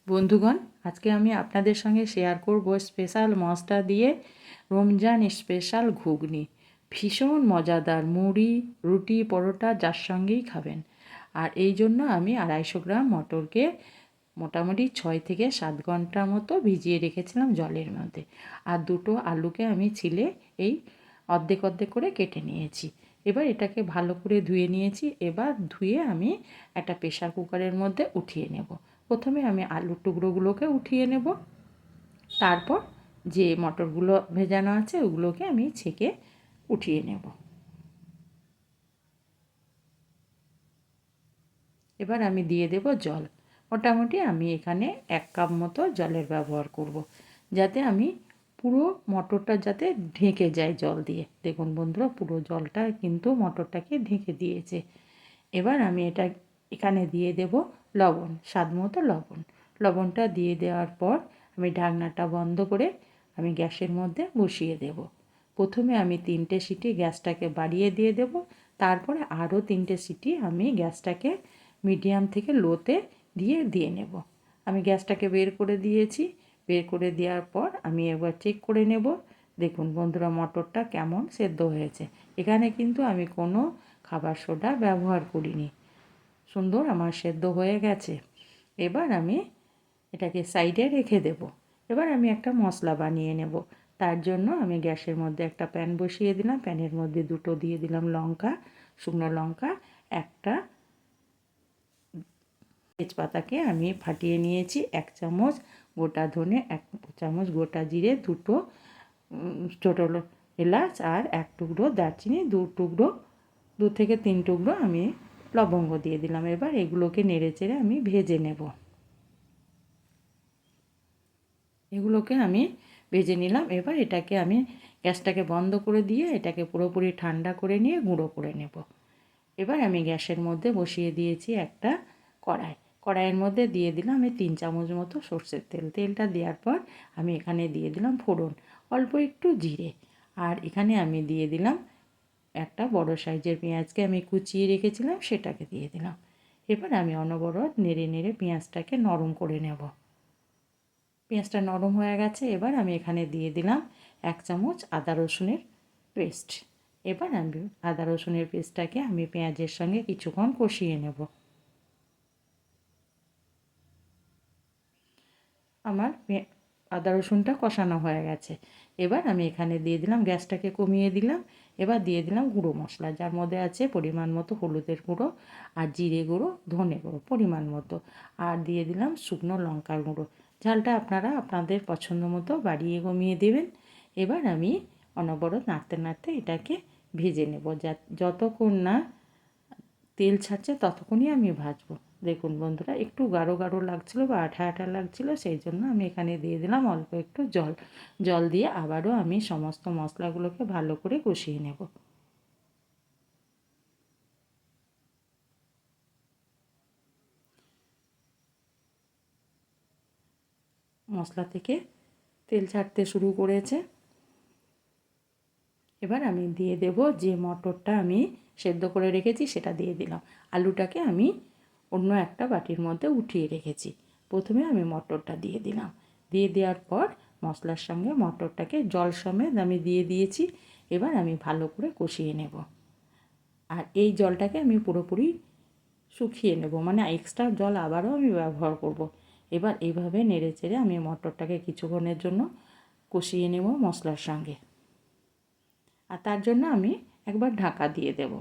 বন্ধুগণ, আজকে আমি আপনাদের সঙ্গে শেয়ার করব স্পেশাল মশলা দিয়ে রমজান স্পেশাল ঘুগনি। ভীষণ মজাদার, মুড়ি, রুটি, পরোটা যার সঙ্গেই খাবেন। আর এই জন্য আমি 250 গ্রাম মটরকে মোটামুটি 6 থেকে 7 ঘন্টা মতো ভিজিয়ে রেখেছিলাম জলের মধ্যে। আর দুটো আলুকে আমি ছিলে এই অর্ধেক অর্ধেক করে কেটে নিয়েছি। এবার এটাকে ভালো করে ধুয়ে নিয়েছি। এবার ধুয়ে আমি একটা প্রেশার কুকারের মধ্যে উঠিয়ে নেব। প্রথমে আমি আলুর টুকরোগুলোকে উঠিয়ে নেব, তারপর যে মটরগুলো ভেজানো আছে ওগুলোকে আমি ছেঁকে উঠিয়ে নেব। এবার আমি দিয়ে দেব জল। মোটামুটি আমি এখানে 1 কাপ মতো জলের ব্যবহার করব, যাতে আমি পুরো মটরটা যাতে ঢেকে যায় জল দিয়ে। দেখুন বন্ধুরা, পুরো জলটা কিন্তু মটরটাকে ঢেকে দিয়েছে। এবার আমি এখানে দিয়ে দেব লবণ, স্বাদ মতো লবণ। লবণটা দিয়ে দেওয়ার পর আমি ঢাকনাটা বন্ধ করে আমি গ্যাসের মধ্যে বসিয়ে দেব। প্রথমে আমি 3টে সিটি গ্যাসটাকে বাড়িয়ে দিয়ে দেব, তারপরে আরও 3টে সিটি আমি গ্যাসটাকে মিডিয়াম থেকে লোতে দিয়ে নেব। আমি গ্যাসটাকে বের করে দিয়েছি। বের করে দেওয়ার পর আমি একবার চেক করে নেব। দেখুন বন্ধুরা, মটরটা কেমন সেদ্ধ হয়েছে। এখানে কিন্তু আমি কোনো খাবার সোডা ব্যবহার করিনি। সুন্দর আমার সেদ্ধ হয়ে গেছে। এবার আমি এটাকে সাইডে রেখে দেব। এবার আমি একটা মশলা বানিয়ে নেব। তার জন্য আমি গ্যাসের মধ্যে একটা প্যান বসিয়ে দিলাম। প্যানের মধ্যে দুটো দিয়ে দিলাম লঙ্কা, শুকনো লঙ্কা, একটা তেজপাতাকে আমি ফাটিয়ে নিয়েছি, 1 চামচ গোটা ধনে, 1 চামচ গোটা জিরে, দুটো ছোটো এলাচ আর 1 টুকরো দারচিনি, 2 থেকে 3 টুকরো আমি লবঙ্গ দিয়ে দিলাম। এবার এগুলোকে নেড়েচেড়ে আমি ভেজে নেব। এগুলোকে আমি ভেজে নিলাম। এবার এটাকে আমি গ্যাসটাকে বন্ধ করে দিয়ে এটাকে পুরোপুরি ঠান্ডা করে নিয়ে গুঁড়ো করে নেব। এবার আমি গ্যাসের মধ্যে বসিয়ে দিয়েছি একটা কড়াই। কড়াইয়ের মধ্যে দিয়ে দিলাম আমি 3 চামচ মতো সর্ষের তেল। তেলটা দেওয়ার পর আমি এখানে দিয়ে দিলাম ফোড়ন, অল্প একটু জিরে, আর এখানে আমি দিয়ে দিলাম একটা বড় সাইজের পেঁয়াজকে আমি কুচিয়ে রেখেছিলাম, সেটাকে দিয়ে দিলাম। এবার আমি অনবরত নেড়ে নেড়ে পেঁয়াজটাকে নরম করে নেব। পেঁয়াজটা নরম হয়ে গেছে। এবার আমি এখানে দিয়ে দিলাম 1 চামচ আদা রসুনের পেস্ট। এবার আমি আদা রসুনের পেস্টটাকে আমি পেঁয়াজের সঙ্গে কিছুক্ষণ কষিয়ে নেব। আমার আদা রসুনটা কষানো হয়ে গেছে। এবার আমি এখানে দিয়ে দিলাম, গ্যাসটাকে কমিয়ে দিলাম। এবার দিয়ে দিলাম গুঁড়ো মশলা, যার মধ্যে আছে পরিমাণ মতো হলুদের গুঁড়ো আর জিরে গুঁড়ো, ধনে গুঁড়ো পরিমাণ মতো, আর দিয়ে দিলাম শুকনো লঙ্কার গুঁড়ো। ঝালটা আপনারা আপনাদের পছন্দ মতো বাড়িয়ে কমিয়ে দেবেন। এবার আমি অনবরত নাড়তে নাড়তে এটাকে ভেজে নেব। যতক্ষণ না তেল ছাড়ছে ততক্ষণই আমি ভাজবো। দেখুন বন্ধুরা, একটু গাঢ় গাঢ় লাগছিলো বা আঠা আঠা লাগছিলো, সেই জন্য আমি এখানে দিয়ে দিলাম অল্প একটু জল। জল দিয়ে আবারও আমি সমস্ত মশলাগুলোকে ভালো করে কষিয়ে নেব। মশলা থেকে তেল ছাড়তে শুরু করেছে। এবার আমি দিয়ে দেব যে মটরটা আমি সেদ্ধ করে রেখেছি সেটা দিয়ে দিলাম। আলুটাকে আমি অন্য একটা বাটির মধ্যে উঠিয়ে রেখেছি। প্রথমে আমি মটরটা দিয়ে দিলাম। দিয়ে দেওয়ার পর মশলার সঙ্গে মটরটাকে জল সমেত আমি দিয়ে দিয়েছি। এবার আমি ভালো করে কষিয়ে নেব। আর এই জলটাকে আমি পুরোপুরি শুকিয়ে নেব, মানে এক্সট্রা জল আবারও আমি ব্যবহার করব। এবার এইভাবে নেড়ে চেড়ে আমি মটরটাকে কিছুক্ষণের জন্য কষিয়ে নেব মশলার সঙ্গে। আর তার জন্য আমি একবার ঢাকা দিয়ে দেব।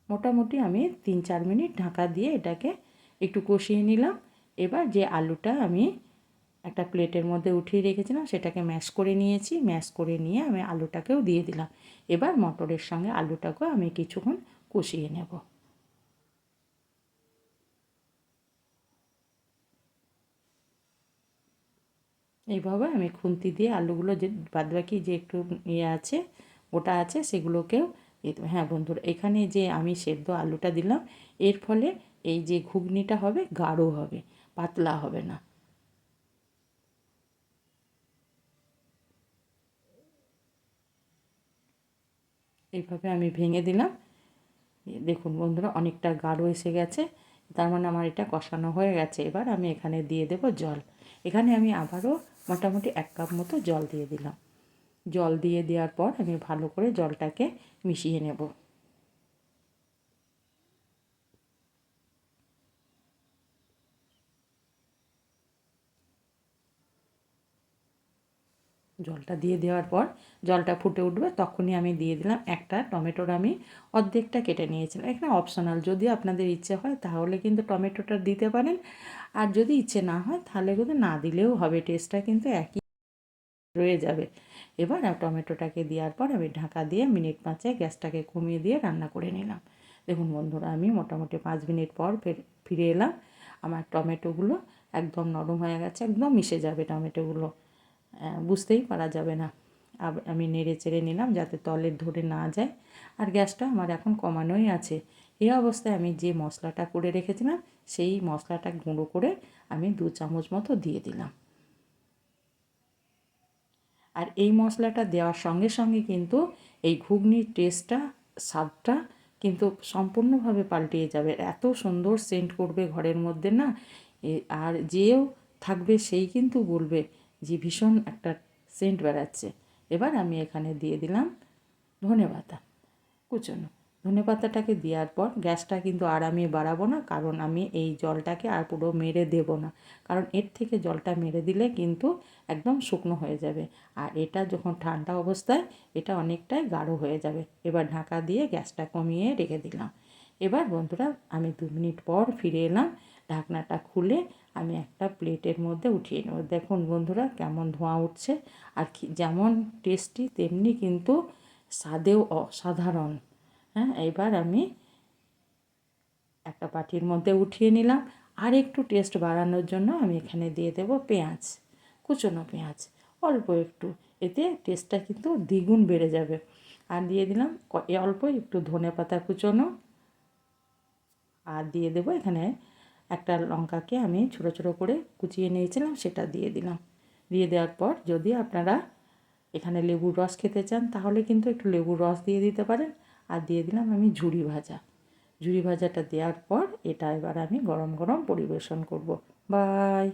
মোটামুটি আমি 3-4 মিনিট ঢাকা দিয়ে এটাকে একটু কষিয়ে নিলাম। এবার যে আলুটা আমি একটা প্লেটের মধ্যে উঠিয়ে রেখেছিলাম সেটাকে ম্যাশ করে নিয়েছি। ম্যাশ করে নিয়ে আমি আলুটাকেও দিয়ে দিলাম। এবার মটরের সঙ্গে আলুটাকেও আমি কিছুক্ষণ কষিয়ে নেব। এইভাবে আমি খুন্তি দিয়ে আলুগুলো যে বাদবাকি যে একটু ইয়ে আছে ওটা আছে সেগুলোকেও দিয়ে দেবো। হ্যাঁ বন্ধুরা, এখানে যে আমি সেদ্ধ আলুটা দিলাম, এর ফলে এই যে ঘুগনিটা হবে গাঢ় হবে, পাতলা হবে না। এইভাবে আমি ভেঙে দিলাম। দেখুন বন্ধুরা, অনেকটা গাঢ় এসে গেছে। তার মানে আমার এটা কষানো হয়ে গেছে। এবার আমি এখানে দিয়ে দেবো জল। এখানে আমি আবারও মোটামুটি 1 কাপ মতো জল দিয়ে দিলাম। জল দিয়ে দেওয়ার পর আমি ভালো করে জলটাকে মিশিয়ে নেব। জলটা দিয়ে দেওয়ার পর জলটা ফুটে উঠবে, তখনই আমি দিয়ে দিলাম একটা টমেটোর আমি অর্ধেকটা কেটে নিয়েছিলাম। এখানে অপশনাল, যদি আপনাদের ইচ্ছে হয় তাহলে কিন্তু টমেটোটা দিতে পারেন, আর যদি ইচ্ছে না হয় তাহলে কিন্তু না দিলেও হবে, টেস্টটা কিন্তু একই রয়ে যাবে। এবার টমেটোটাকে দেওয়ার পর আমি ঢাকা দিয়ে মিনিট 5 গ্যাসটাকে কমিয়ে দিয়ে রান্না করে নিলাম। দেখুন বন্ধুরা, আমি মোটামুটি 5 মিনিট পর ফিরে এলাম। আমার টমেটোগুলো একদম নরম হয়ে গেছে, একদম মিশে যাবে টমেটোগুলো, বুঝতেই পারা যাবে না। আমি নেড়ে চেড়ে নিলাম যাতে তলে ধরে না যায়, আর গ্যাসটা আমার এখন কমানোই আছে। এই অবস্থায় আমি যে মশলাটা করে রেখেছিলাম সেই মশলাটা গুঁড়ো করে আমি 2 চামচ মতো দিয়ে দিলাম। আর এই মশলাটা দেওয়ার সঙ্গে সঙ্গে কিন্তু এই ঘুগনির টেস্টটা, স্বাদটা কিন্তু সম্পূর্ণভাবে পাল্টিয়ে যাবে। এত সুন্দর সেন্ট করবে ঘরের মধ্যে না, আর যেও থাকবে সেই কিন্তু বলবে যে ভীষণ একটা সেন্ট বেড়াচ্ছে। এবার আমি এখানে দিয়ে দিলাম ধনেপাতা কুচনো। ধনেপাতাটাকে দেওয়ার পর গ্যাসটা কিন্তু আর আমি বাড়াবো না, কারণ আমি এই জলটাকে আর পুরো মেরে দেব না, কারণ এর থেকে জলটা মেরে দিলে কিন্তু একদম শুকনো হয়ে যাবে, আর এটা যখন ঠান্ডা অবস্থায় এটা অনেকটাই গাঢ় হয়ে যাবে। এবার ঢাকা দিয়ে গ্যাসটা কমিয়ে রেখে দিলাম। এবার বন্ধুরা আমি 2 মিনিট পর ফিরে এলাম। ঢাকনাটা খুলে আমি একটা প্লেটের মধ্যে উঠিয়ে নেব। দেখুন বন্ধুরা কেমন ধোঁয়া উঠছে, আর যেমন টেস্টি তেমনি কিন্তু স্বাদেও অসাধারণ। হ্যাঁ, এবার আমি একটা বাটির মধ্যে উঠিয়ে নিলাম। আর একটু টেস্ট বাড়ানোর জন্য আমি এখানে দিয়ে দেব পেঁয়াজ, কুচনো পেঁয়াজ অল্প একটু, এতে টেস্টটা কিন্তু দ্বিগুণ বেড়ে যাবে। আর দিয়ে দিলাম অল্প একটু ধনেপাতা কুচনো, আর দিয়ে দেবো এখানে একটা লঙ্কাকে আমি ছোটো ছোটো করে কুচিয়ে নিয়েছিলাম, সেটা দিয়ে দিলাম। দিয়ে দেওয়ার পর যদি আপনারা এখানে লেবুর রস খেতে চান তাহলে কিন্তু একটু লেবুর রস দিয়ে দিতে পারেন। আর দিয়ে দিলাম আমি ঝুরি ভাজা। ঝুরি ভাজাটা দেওয়ার পর এটা এবার আমি গরম গরম পরিবেশন করব। বাই।